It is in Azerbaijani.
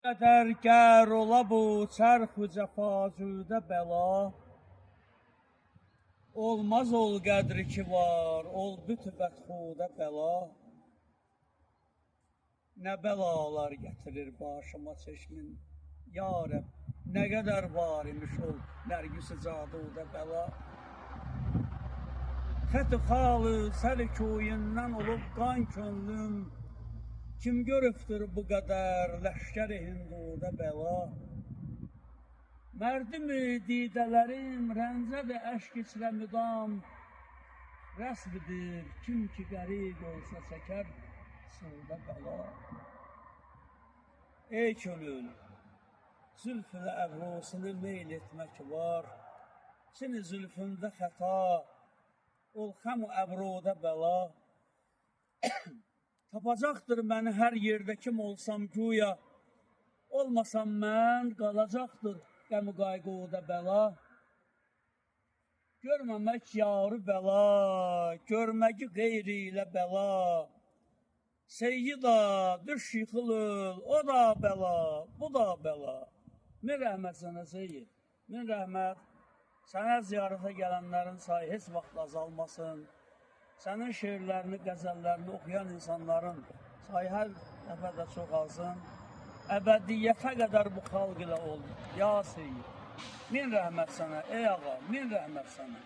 Qədər gər ola bu çərx-ü cəfazüdə bəla, olmaz ol qədri ki var, ol bütü bədxudə bəla. Nə bəlalar gətirir başıma çeşmin, ya Rəbb, nə qədər var imiş ol nərgis-i cadudə bəla. Xət-i xalı səli koyundən olub qan könlüm, kim görübdür bu qədər ləşkər-i hindudə bəla. Mərdim-i didələrim rəncəd-i əşq içrə müdam, rəsmidir kim ki qərib olsa çəkər suda bəla. Ey könül, zülfü-lə əbrosunu meyl etmək var, çini zülfündə xəta, ol xəm-u əbroda bəla. Tapacaqdır məni hər yerdə kim olsam güya, olmasam mən qalacaqdır qəm-i qayğuda bəla. Görməmək yarı bəla, görməyi qeyri ilə bəla. Seyyida düş yıxılır, o da bəla, bu da bəla. Min rəhmət sənə Seyyid, min rəhmət. Sənə ziyarətə gələnlərin sayı heç vaxt azalmasın. Sənin şeirlərini, qəzəllərini oxuyan insanların sayı hər dəfə də çoxalsın. Əbədiyyətə qədər bu xalq ilə ol, ya Seyyid. Min rəhmət sənə, ey ağa, min rəhmət sənə.